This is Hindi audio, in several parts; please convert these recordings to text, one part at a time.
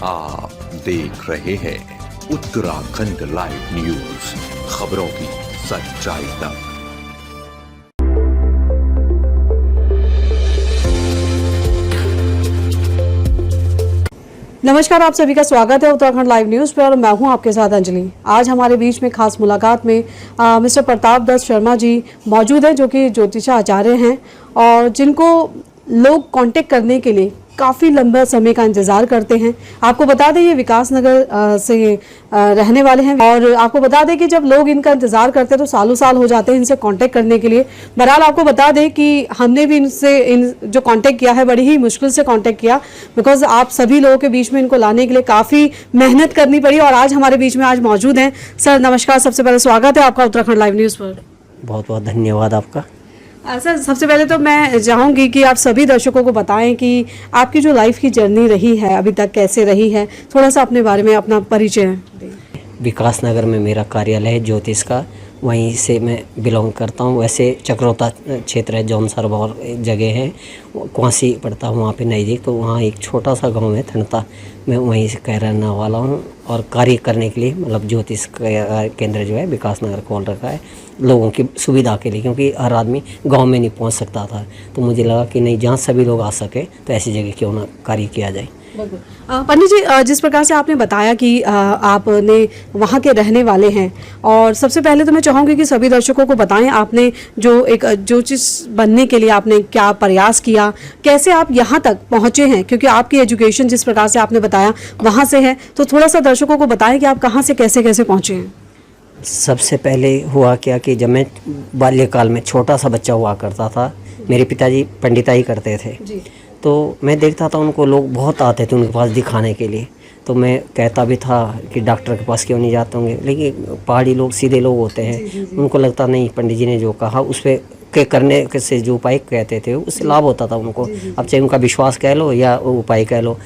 आप देख रहे हैं उत्तराखंड लाइव न्यूज, खबरों की सच्चाई तक। नमस्कार, आप सभी का स्वागत है उत्तराखंड लाइव न्यूज पर और मैं हूं आपके साथ अंजलि। आज हमारे बीच में खास मुलाकात में मिस्टर प्रताप दत्त शर्मा जी मौजूद हैं, जो कि ज्योतिषाचार्य हैं और जिनको लोग कांटेक्ट करने के लिए काफ़ी लंबा समय का इंतज़ार करते हैं। आपको बता दें ये विकास नगर से रहने वाले हैं और आपको बता दें कि जब लोग इनका इंतज़ार करते हैं तो सालों साल हो जाते हैं इनसे कांटेक्ट करने के लिए। बहरहाल आपको बता दें कि हमने भी इन जो कांटेक्ट किया है बड़ी ही मुश्किल से कांटेक्ट किया, बिकॉज आप सभी लोगों के बीच में इनको लाने के लिए काफ़ी मेहनत करनी पड़ी और आज हमारे बीच में आज मौजूद हैं। सर नमस्कार, सबसे पहले स्वागत है आपका उत्तराखंड लाइव न्यूज़ पर। बहुत बहुत धन्यवाद आपका। सर सबसे पहले तो मैं चाहूँगी कि आप सभी दर्शकों को बताएं कि आपकी जो लाइफ की जर्नी रही है अभी तक कैसे रही है, थोड़ा सा अपने बारे में अपना परिचय दें। विकास नगर में मेरा कार्यालय है ज्योतिष का, वहीं से मैं बिलोंग करता हूँ। वैसे चक्रोता क्षेत्र है, जौनसर बहुत जगह है, कुआसी पड़ता हूँ वहाँ पे नज़दीक। तो वहाँ एक छोटा सा गांव है थनता, मैं वहीं से कह रहने वाला हूँ और कार्य करने के लिए मतलब ज्योतिष केंद्र जो है विकास नगर खोल रखा है लोगों की सुविधा के लिए, क्योंकि हर आदमी गांव में नहीं पहुंच सकता था। तो मुझे लगा कि नहीं, जहां सभी लोग आ सके तो ऐसी जगह क्यों ना कार्य किया जाए। पंडित जी, जिस प्रकार से आपने बताया कि आपने वहाँ के रहने वाले हैं, और सबसे पहले तो मैं चाहूँगी कि सभी दर्शकों को बताएं आपने जो एक ज्योतिष बनने के लिए आपने क्या प्रयास किया, कैसे आप यहाँ तक पहुँचे हैं, क्योंकि आपकी एजुकेशन जिस प्रकार से आपने बताया वहाँ से है, तो थोड़ा सा दर्शकों को बताएं कि आप कहाँ से कैसे कैसे पहुँचे हैं। सबसे पहले हुआ क्या कि जब मैं बाल्यकाल में छोटा सा बच्चा हुआ करता था, मेरे पिताजी पंडिताई करते थे जी। तो मैं देखता था उनको लोग बहुत आते थे उनके पास दिखाने के लिए। तो मैं कहता भी था कि डॉक्टर के पास क्यों नहीं जाते होंगे, लेकिन पहाड़ी लोग सीधे लोग होते हैं जी। उनको लगता नहीं, पंडित जी ने जो कहा उस पर के करने से जो उपाय कहते थे उससे लाभ होता था उनको। अब चाहे उनका विश्वास कह लो या उपाय कह लो।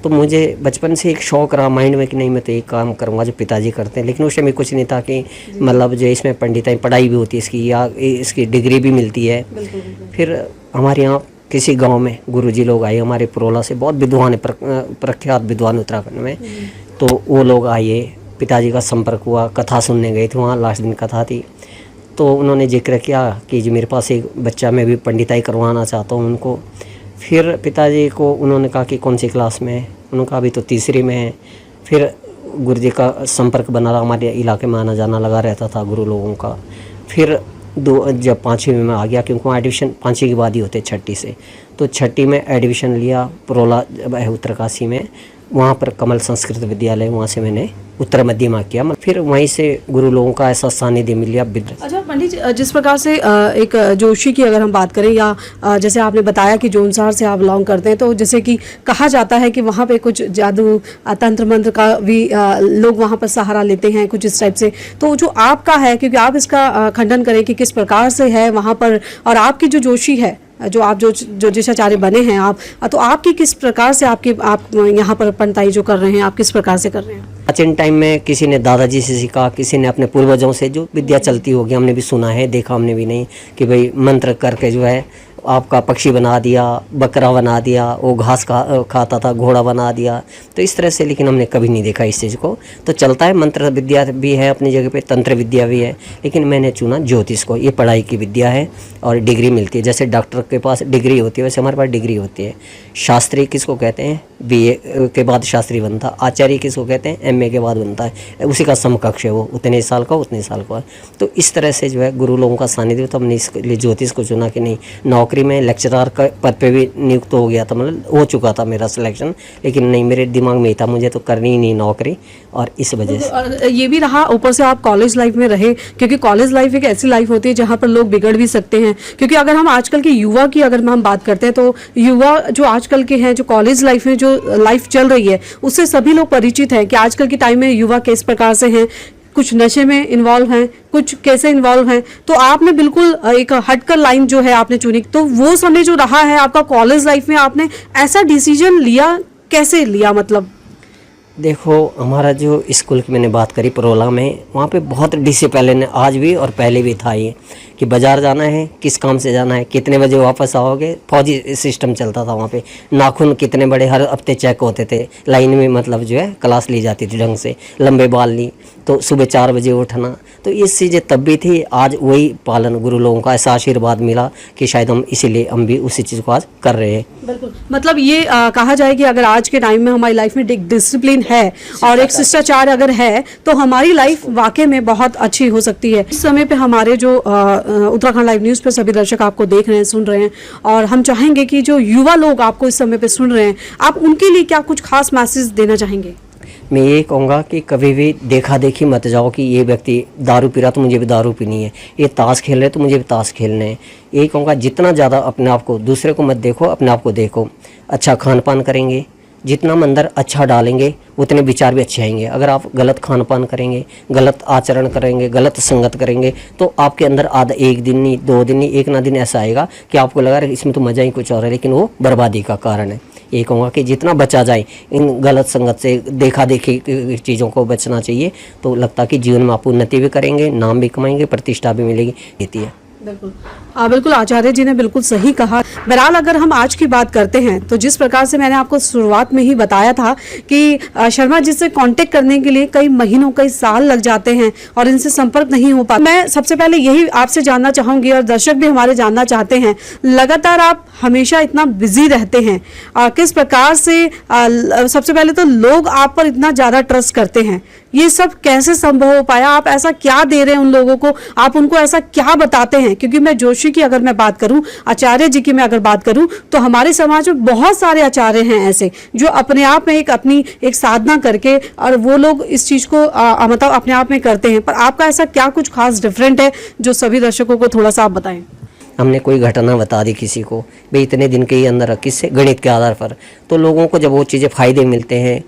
तो मुझे बचपन से एक शौक़ रहा माइंड में कि नहीं, मैं तो एक काम करूँगा जो पिताजी करते हैं। लेकिन उस समय कुछ नहीं था कि मतलब जो इसमें पंडिताई पढ़ाई भी होती है इसकी, या इसकी डिग्री भी मिलती है। फिर हमारे यहाँ किसी गांव में गुरुजी लोग आए हमारे पुरोला से, बहुत विद्वान है, प्रख्यात विद्वान उत्तराखंड में। तो वो लोग आए, पिताजी का संपर्क हुआ, कथा सुनने गए थे, वहाँ लास्ट दिन कथा थी। तो उन्होंने जिक्र किया कि जो मेरे पास एक बच्चा, मैं भी पंडिताई करवाना चाहता हूँ उनको। फिर पिताजी को उन्होंने कहा कि कौन सी क्लास में है, उन्होंने कहा अभी तो तीसरी में है। फिर गुरुजी का संपर्क बना रहा, हमारे इलाके में आना जाना लगा रहता था गुरु लोगों का। फिर जब 5वीं में आ गया, क्योंकि वहाँ एडमिशन 5वीं के बाद ही होते 6ठी से, तो 6ठी में एडमिशन लिया पुरोला उत्तरकाशी में, वहाँ पर कमल संस्कृत विद्यालय, वहाँ से मैंने उत्तर मध्यमा किया। फिर वहीं से गुरु लोगों का ऐसा सानिध्य मिल गया। अच्छा पंडित जी, जिस प्रकार से एक जोशी की अगर हम बात करें, या जैसे आपने बताया कि जोनसार से आप बिलोंग करते हैं, तो जैसे कि कहा जाता है कि वहाँ पे कुछ जादू तंत्र मंत्र का भी लोग वहाँ पर सहारा लेते हैं कुछ इस टाइप से। तो जो आपका है, क्योंकि आप इसका खंडन करें कि किस प्रकार से है वहाँ पर, और आपकी जो जोशी है, जो आप जो ज्योतिषाचार्य बने हैं आप, तो आपकी किस प्रकार से आप यहाँ पर पंडिताई जो कर रहे हैं, आप किस प्रकार से कर रहे हैं? प्राचीन टाइम में किसी ने दादाजी से सीखा, किसी ने अपने पूर्वजों से जो विद्या चलती होगी, हमने भी सुना है, देखा हमने भी नहीं कि भाई मंत्र करके जो है आपका पक्षी बना दिया, बकरा बना दिया, वो घास खाता था, घोड़ा बना दिया, तो इस तरह से। लेकिन हमने कभी नहीं देखा इस चीज़ को। तो चलता है, मंत्र विद्या भी है अपनी जगह पे, तंत्र विद्या भी है, लेकिन मैंने चुना ज्योतिष को। ये पढ़ाई की विद्या है और डिग्री मिलती है। जैसे डॉक्टर के पास डिग्री होती है, वैसे हमारे पास डिग्री होती है। शास्त्री किसको कहते हैं, BA के बाद शास्त्री बनता। आचार्य किसको कहते हैं, MA के बाद बनता है। उसी का समकक्ष है वो, उतने साल का उतने साल का। तो इस तरह से जो है गुरु लोगों का सानिध्य, तो हमने इसके लिए ज्योतिष को चुना कि नहीं। नौकरी में लेक्चरर का पद पे भी नियुक्त हो गया था, मतलब हो चुका था मेरा सिलेक्शन, लेकिन नहीं, मेरे दिमाग में ही था मुझे तो करनी ही नहीं नौकरी, और इस वजह से। ये भी रहा, ऊपर से आप कॉलेज लाइफ में रहे, क्योंकि कॉलेज लाइफ एक ऐसी लाइफ होती है जहाँ पर लोग बिगड़ भी सकते हैं। क्योंकि अगर हम आजकल के युवा की अगर हम बात करते हैं, तो युवा जो आजकल के हैं, जो कॉलेज लाइफ में जो लाइफ चल रही है, उससे सभी लोग परिचित हैं कि आजकल के टाइम में युवा किस प्रकार से हैं, कुछ नशे में इन्वॉल्व हैं, कुछ कैसे इन्वॉल्व हैं। तो आपने बिल्कुल एक हटकर लाइन जो है आपने चुनी। तो वो समय जो रहा है आपका कॉलेज लाइफ में, आपने ऐसा डिसीजन लिया, कैसे लिया, मतलब देखो हमारा जो स्कूल की मैंने बात करी परोला में, वहाँ पे बहुत डिसिप्लिन है, आज भी और पहले भी था ये कि बाज़ार जाना है, किस काम से जाना है, कितने बजे वापस आओगे, फौजी सिस्टम चलता था वहाँ पे। नाखून कितने बड़े हर हफ्ते चेक होते थे, लाइन में मतलब जो है क्लास ली जाती थी ढंग से, लंबे बाल ली, तो सुबह 4 बजे उठना, तो ये चीज़ें तब भी थी। आज वही पालन गुरु लोगों का ऐसा आशीर्वाद मिला कि शायद हम इसीलिए हम भी उसी चीज़ को आज कर रहे हैं। बिल्कुल, मतलब ये कहा जाए कि अगर आज के टाइम में हमारी लाइफ में एक डिसिप्लिन है और एक शिष्टाचार अगर है तो हमारी लाइफ वाकई में बहुत अच्छी हो सकती है। इस समय पे हमारे जो उत्तराखंड लाइव न्यूज़ पे सभी दर्शक आपको देख रहे हैं, सुन रहे हैं, और हम चाहेंगे कि जो युवा लोग आपको इस समय पे सुन रहे हैं, आप उनके लिए क्या कुछ खास मैसेज देना चाहेंगे? मैं ये कहूँगा कि कभी भी देखा देखी मत जाओ कि ये व्यक्ति दारू पी रहा तो मुझे भी दारू पीनी है, ये ताश खेल रहे तो मुझे भी ताश खेलने हैं। यही कहूँगा जितना ज़्यादा अपने आप को, दूसरे को मत देखो, अपने आप को देखो। अच्छा खान पान करेंगे, जितना हम अंदर अच्छा डालेंगे उतने विचार भी अच्छे आएंगे। अगर आप गलत खान पान करेंगे, गलत आचरण करेंगे, गलत संगत करेंगे, तो आपके अंदर आधा, एक दिन नहीं, 2 दिन नहीं, एक ना दिन ऐसा आएगा कि आपको लगा रहा इसमें तो मज़ा ही कुछ और है, लेकिन वो बर्बादी का कारण है। ये कहूँगा कि जितना बचा जाए इन गलत संगत से, देखा देखी चीज़ों को बचना चाहिए, तो लगता है कि जीवन में आप उन्नति भी करेंगे, नाम भी कमाएंगे, प्रतिष्ठा भी मिलेगी, देती है। बिल्कुल बिल्कुल आचार्य जी ने बिल्कुल सही कहा। बहरहाल अगर हम आज की बात करते हैं तो जिस प्रकार से मैंने आपको शुरुआत में ही बताया था कि शर्मा जी से कांटेक्ट करने के लिए कई महीनों, कई साल लग जाते हैं और इनसे संपर्क नहीं हो पाता। मैं सबसे पहले यही आपसे जानना चाहूंगी और दर्शक भी हमारे जानना चाहते हैं, लगातार आप हमेशा इतना बिजी रहते हैं, किस प्रकार से सबसे पहले तो लोग आप पर इतना ज़्यादा ट्रस्ट करते हैं, ये सब कैसे संभव हो पाया? आप ऐसा क्या दे रहे हैं उन लोगों को, आप उनको ऐसा क्या बताते हैं? क्योंकि मैं जोशी की अगर मैं बात करूं, आचार्य जी की मैं अगर बात करूं, तो हमारे समाज में बहुत सारे आचार्य हैं ऐसे जो अपने आप में अपनी एक साधना करके और वो लोग इस चीज़ को मतलब अपने आप में करते हैं। पर आपका ऐसा क्या कुछ खास डिफरेंट है जो सभी दर्शकों को थोड़ा सा आप बताएं? हमने कोई घटना बता दी किसी को, भाई इतने दिन के ही अंदर किससे, गणित के आधार पर, तो लोगों को जब वो चीज़ें फ़ायदे मिलते हैं,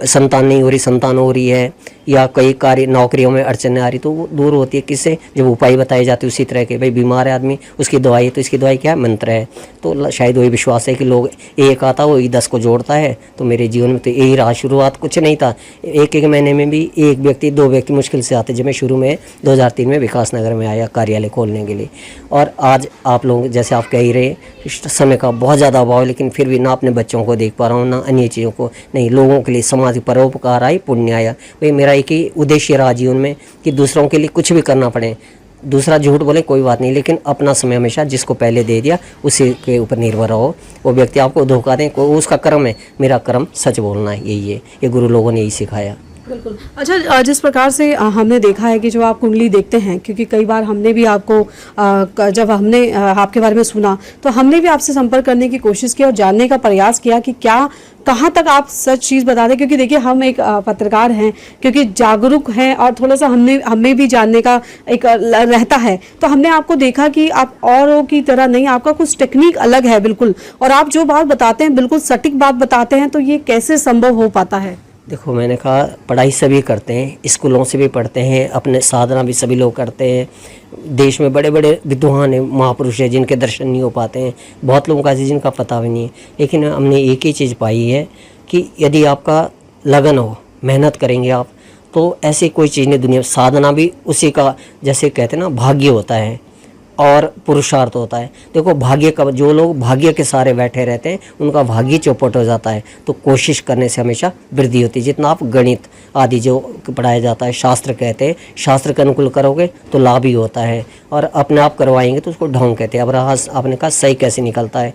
संतान नहीं हो रही, संतान हो रही है, या कई कार्य नौकरियों में अड़चने आ रही, तो वो दूर होती है किससे, जब उपाय बताए जाते हैं उसी तरह के, भाई बीमार है आदमी, उसकी दवाई है, तो इसकी दवाई क्या है, मंत्र है। तो शायद वही विश्वास है कि लोग एक आता वही 10 को जोड़ता है। तो मेरे जीवन में तो यही रहा, शुरुआत कुछ नहीं था, एक महीने में भी 1 व्यक्ति 2 व्यक्ति मुश्किल से आते। जब मैं शुरू में 2003 में विकास नगर में आया कार्यालय खोलने के लिए, और आज आप लोग जैसे आप कह ही रहे, समय का बहुत ज़्यादा अभाव है, लेकिन फिर भी ना अपने बच्चों को देख पा रहा हूँ, ना अन्य चीज़ों को, नहीं, लोगों के लिए समाज की परोपकार आई, पुण्य आया। भाई मेरा एक ही उद्देश्य रहा जीवन में कि दूसरों के लिए कुछ भी करना पड़े, दूसरा झूठ बोले कोई बात नहीं, लेकिन अपना समय हमेशा जिसको पहले दे दिया उसी के ऊपर निर्भर रहो। वो व्यक्ति आपको धोखा दें, कोई उसका कर्म है, मेरा कर्म सच बोलना है, यही है, ये गुरु लोगों ने यही सिखाया। बिल्कुल। अच्छा, जिस प्रकार से हमने देखा है कि जो आप कुंडली देखते हैं, क्योंकि कई बार हमने भी आपको जब हमने आपके बारे में सुना तो हमने भी आपसे संपर्क करने की कोशिश की और जानने का प्रयास किया कि क्या कहाँ तक आप सच चीज़ बता दें, क्योंकि देखिए हम एक पत्रकार हैं, क्योंकि जागरूक हैं और थोड़ा सा हमें भी जानने का एक रहता है। तो हमने आपको देखा कि आप औरों की तरह नहीं, आपका कुछ टेक्निक अलग है बिल्कुल, और आप जो बात बताते हैं बिल्कुल सटीक बात बताते हैं। तो ये कैसे संभव हो पाता है? देखो मैंने कहा पढ़ाई सभी करते हैं, स्कूलों से भी पढ़ते हैं, अपने साधना भी सभी लोग करते हैं। देश में बड़े बड़े विद्वान हैं, महापुरुष हैं, जिनके दर्शन नहीं हो पाते हैं, बहुत लोगों का जिनका पता भी नहीं है। लेकिन हमने एक ही चीज़ पाई है कि यदि आपका लगन हो, मेहनत करेंगे आप, तो ऐसी कोई चीज़ नहीं दुनिया में। साधना भी उसी का, जैसे कहते हैं ना, भाग्य होता है और पुरुषार्थ होता है। देखो भाग्य का, जो लोग भाग्य के सहारे बैठे रहते हैं उनका भाग्य चौपट हो जाता है। तो कोशिश करने से हमेशा वृद्धि होती है। जितना आप गणित आदि जो पढ़ाया जाता है, शास्त्र कहते हैं, शास्त्र के अनुकूल करोगे तो लाभ ही होता है, और अपने आप करवाएंगे तो उसको ढोंग कहते हैं। अब रहा आपने कहा सही कैसे निकलता है,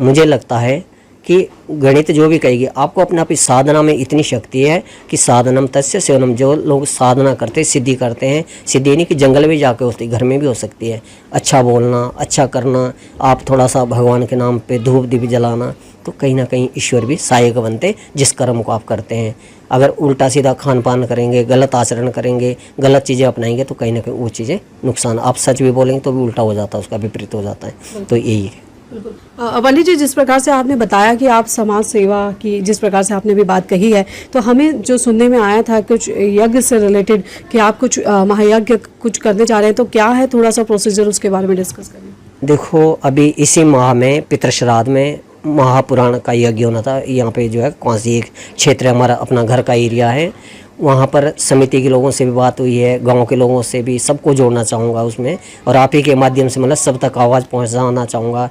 मुझे लगता है कि गणित जो भी कहेगी, आपको अपने आप इस साधना में इतनी शक्ति है कि साधनम तस्य सेवनम। जो लोग साधना करते हैं, सिद्धि करते हैं, सिद्धि नहीं कि जंगल में जाके होती, घर में भी हो सकती है। अच्छा बोलना, अच्छा करना, आप थोड़ा सा भगवान के नाम पे धूप दीप जलाना, तो कहीं ना कहीं ईश्वर भी सहायक बनते जिस कर्म को आप करते हैं। अगर उल्टा सीधा खान पान करेंगे, गलत आचरण करेंगे, गलत चीज़ें अपनाएंगे, तो कहीं ना कहीं वो चीज़ें नुकसान। आप सच भी बोलेंगे तो भी उल्टा हो जाता है, उसका विपरीत हो जाता है। तो यही है। पंडित जी, जिस प्रकार से आपने बताया कि आप समाज सेवा की, जिस प्रकार से आपने भी बात कही है, तो हमें जो सुनने में आया था कुछ यज्ञ से रिलेटेड कि आप कुछ महायज्ञ कुछ करने जा रहे हैं, तो क्या है थोड़ा सा प्रोसीजर, उसके बारे में डिस्कस करें। देखो अभी इसी माह में पितृ श्राद्ध में महापुराण का यज्ञ होना था यहाँ पे जो है कौनसी एक क्षेत्र है हमारा अपना घर का एरिया है, वहाँ पर समिति के लोगों से भी बात हुई है, गांव के लोगों से भी, सबको जोड़ना चाहूँगा उसमें और आप ही के माध्यम से मतलब सब तक आवाज़ पहुँचाना चाहूँगा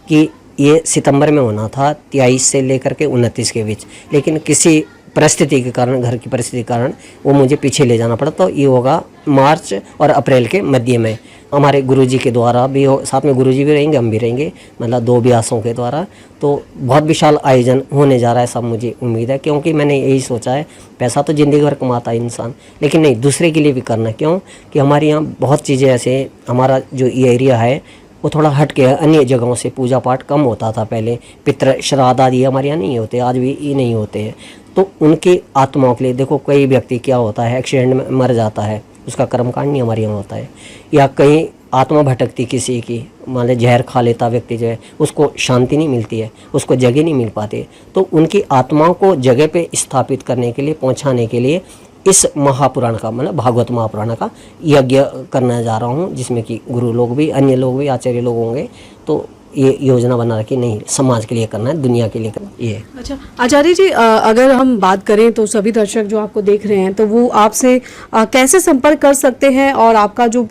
कि ये सितंबर में होना था 23 से लेकर के 29 के बीच, लेकिन किसी परिस्थिति के कारण, घर की परिस्थिति के कारण वो मुझे पीछे ले जाना पड़ा। तो ये होगा मार्च और अप्रैल के मध्य में। हमारे गुरुजी के द्वारा भी हो, साथ में गुरुजी भी रहेंगे, हम भी रहेंगे, मतलब 2 व्यासों के द्वारा। तो बहुत विशाल आयोजन होने जा रहा है, सब मुझे उम्मीद है, क्योंकि मैंने यही सोचा है पैसा तो ज़िंदगी भर कमाता है इंसान, लेकिन नहीं, दूसरे के लिए भी करना। क्यों कि हमारे यहाँ बहुत चीज़ें ऐसे, हमारा जो ये एरिया है वो थोड़ा हट के अन्य जगहों से पूजा पाठ कम होता था पहले, पितृ श्राद्ध आदि हमारे यहाँ नहीं होते, आज भी ये नहीं होते हैं। तो उनकी आत्माओं के लिए देखो, कई व्यक्ति क्या होता है एक्सीडेंट में मर जाता है, उसका कर्मकांड नहीं हमारे यहाँ होता है, या कहीं आत्मा भटकती किसी की, मान लो जहर खा लेता व्यक्ति जो है, उसको शांति नहीं मिलती है, उसको जगह नहीं मिल पाती। तो उनकी आत्माओं को जगह पे स्थापित करने के लिए, पहुंचाने के लिए इस महापुराण का, मतलब भागवत महापुराण का यज्ञ करने जा रहा हूँ, जिसमें कि गुरु लोग भी, अन्य लोग भी, आचार्य लोग होंगे। तो ये योजना बना रखी, नहीं समाज के लिए करना है, दुनिया के लिए करना है ये। अच्छा आचार्य जी, अगर हम बात करें तो सभी दर्शक जो आपको देख रहे हैं तो वो आपसे कैसे संपर्क कर सकते हैं, और आपका जो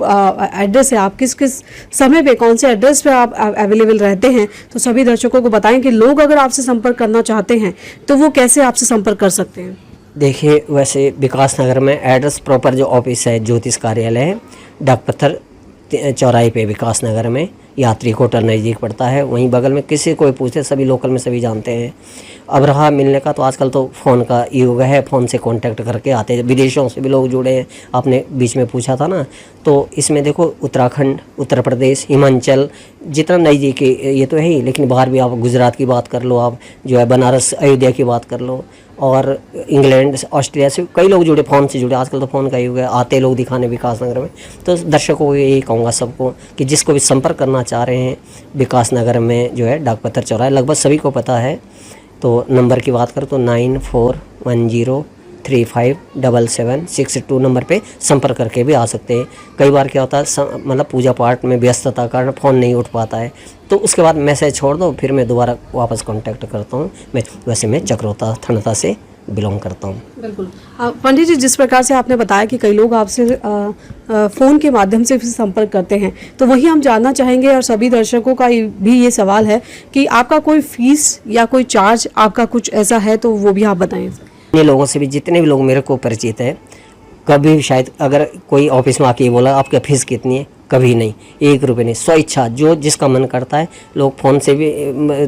एड्रेस है, आप किस किस समय पे, कौन से एड्रेस पे आप अवेलेबल रहते हैं, तो सभी दर्शकों को बताएं कि लोग अगर आपसे संपर्क करना चाहते हैं तो वो कैसे आपसे संपर्क कर सकते हैं। देखिए, वैसे विकास नगर में एड्रेस प्रॉपर जो ऑफिस है, ज्योतिष कार्यालय है, डाक पत्थर चौराहे पे विकास नगर में, यात्री होटल नज़दीक पड़ता है, वहीं बगल में। किसी को पूछे, सभी लोकल में सभी जानते हैं। अब रहा मिलने का, तो आजकल तो फ़ोन का युग है, फ़ोन से कांटेक्ट करके आते हैं, विदेशों से भी लोग जुड़े हैं, आपने बीच में पूछा था ना। तो इसमें देखो, उत्तराखंड, उत्तर प्रदेश, हिमाचल, जितना नज़दीक ये तो है ही, लेकिन बाहर भी आप गुजरात की बात कर लो, आप जो है बनारस, अयोध्या की बात कर लो, और इंग्लैंड, ऑस्ट्रेलिया से कई लोग जुड़े, फ़ोन से जुड़े। आजकल तो फ़ोन का युग है, आते लोग दिखाने विकास नगर में। तो दर्शकों को यही कहूँगा सबको कि जिसको भी संपर्क करना चाह रहे हैं विकास नगर में जो है डाक पत्थर चौराहा, लगभग सभी को पता है। तो नंबर की बात करूँ तो 9410357762 नंबर पे संपर्क करके भी आ सकते हैं। कई बार क्या होता है, मतलब पूजा पाठ में व्यस्तता के कारण फ़ोन नहीं उठ पाता है, तो उसके बाद मैसेज छोड़ दो, फिर मैं दोबारा वापस कांटेक्ट करता हूँ। मैं चक्रोता थनता से बिलोंग करता हूँ। बिल्कुल पंडित जी, जिस प्रकार से आपने बताया कि कई लोग आपसे फ़ोन के माध्यम से भी संपर्क करते हैं, तो वही हम जानना चाहेंगे, और सभी दर्शकों का भी ये सवाल है कि आपका कोई फीस या कोई चार्ज आपका कुछ ऐसा है तो वो भी आप बताएं। अन्य लोगों से भी, जितने भी लोग मेरे को परिचित है, कभी भी शायद अगर कोई ऑफिस में आके बोला आपका फीस कितनी है, कभी नहीं, 1 रुपये नहीं, स्व इच्छा, जो जिसका मन करता है। लोग फ़ोन से भी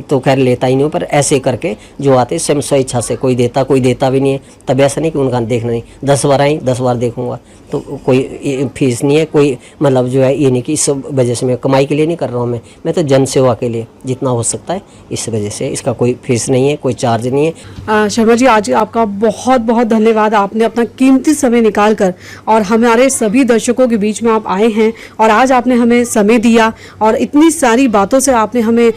तो खैर लेता ही नहीं हूँ, पर ऐसे करके जो आते स्वयं स्व इच्छा से, कोई देता भी नहीं है। तब ऐसा नहीं कि उनका देखना नहीं, 10 बार आई 10 बार देखूंगा, तो कोई फीस नहीं है, कोई मतलब जो है ये नहीं कि इस वजह से मैं कमाई के लिए नहीं कर रहा हूँ, मैं तो जन सेवा के लिए जितना हो सकता है, इस वजह से इसका कोई फीस नहीं है, कोई चार्ज नहीं है। शर्मा जी, आज आपका बहुत बहुत धन्यवाद, आपने अपना कीमती समय निकाल कर और हमारे सभी दर्शकों के बीच में आप आए हैं, और आज आपने हमें समय दिया और इतनी सारी बातों से आपने हमें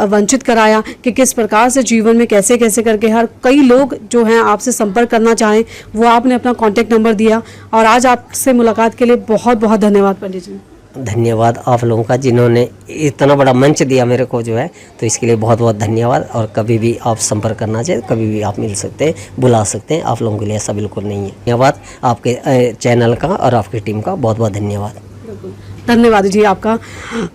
वंचित कराया कि किस प्रकार से जीवन में कैसे कैसे करके हर कई लोग जो हैं आपसे संपर्क करना चाहें, वो आपने अपना कॉन्टैक्ट नंबर दिया, और आज आपसे मुलाकात के लिए बहुत बहुत धन्यवाद पंडित जी। धन्यवाद आप लोगों का, जिन्होंने इतना बड़ा मंच दिया मेरे को जो है, तो इसके लिए बहुत बहुत धन्यवाद। और कभी भी आप संपर्क करना चाहिए, कभी भी आप मिल सकते हैं, बुला सकते हैं, आप लोगों के लिए ऐसा बिल्कुल नहीं है। धन्यवाद आपके चैनल का और आपकी टीम का, बहुत बहुत धन्यवाद। धन्यवाद जी आपका।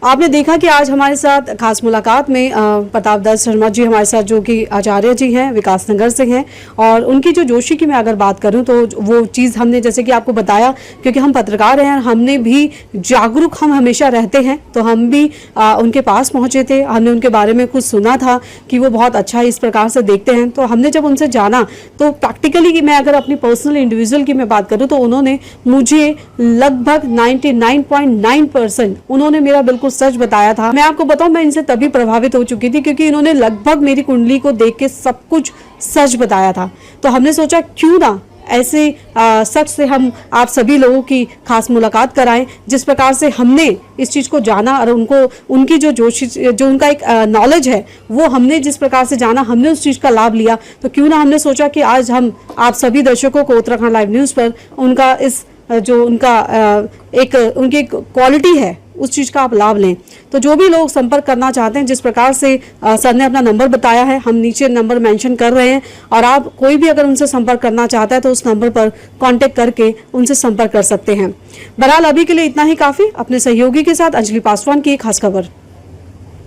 आपने देखा कि आज हमारे साथ खास मुलाकात में प्रताप दत्त शर्मा जी हमारे साथ, जो कि आचार्य जी हैं, विकास नगर से हैं, और उनकी जो जोशी की मैं अगर बात करूं तो वो चीज़ हमने जैसे कि आपको बताया, क्योंकि हम पत्रकार हैं, हमने भी जागरूक हम हमेशा रहते हैं, तो हम भी उनके पास पहुंचे थे, हमने उनके बारे में कुछ सुना था कि वो बहुत अच्छा इस प्रकार से देखते हैं। तो हमने जब उनसे जाना तो प्रैक्टिकली कि मैं अगर अपनी पर्सनल इंडिविजुअल की मैं बात करूँ तो उन्होंने मुझे लगभग 99.9% उन्होंने मेरा बिल्कुल सच बताया था। मैं आपको बताऊं, मैं इनसे तभी प्रभावित हो चुकी थी क्योंकि इन्होंने लगभग मेरी कुंडली को देख के सब कुछ सच बताया था। तो हमने सोचा क्यों ना ऐसे सच से हम आप सभी लोगों की खास मुलाकात कराएं, जिस प्रकार से हमने इस चीज़ को जाना और उनको उनकी जो उनका एक नॉलेज है वो हमने जिस प्रकार से जाना, हमने उस चीज़ का लाभ लिया। तो क्यों ना हमने सोचा कि आज हम आप सभी दर्शकों को उत्तराखंड लाइव न्यूज़ पर उनका इस जो उनका एक उनकी क्वालिटी है उस चीज़ का आप लाभ लें। तो जो भी लोग संपर्क करना चाहते हैं, जिस प्रकार से सर ने अपना नंबर बताया है, हम नीचे नंबर मेंशन कर रहे हैं, और आप कोई भी अगर उनसे संपर्क करना चाहता है तो उस नंबर पर कांटेक्ट करके उनसे संपर्क कर सकते हैं। बहरहाल अभी के लिए इतना ही काफ़ी। अपने सहयोगी के साथ अंजलि पासवान की एक खास खबर।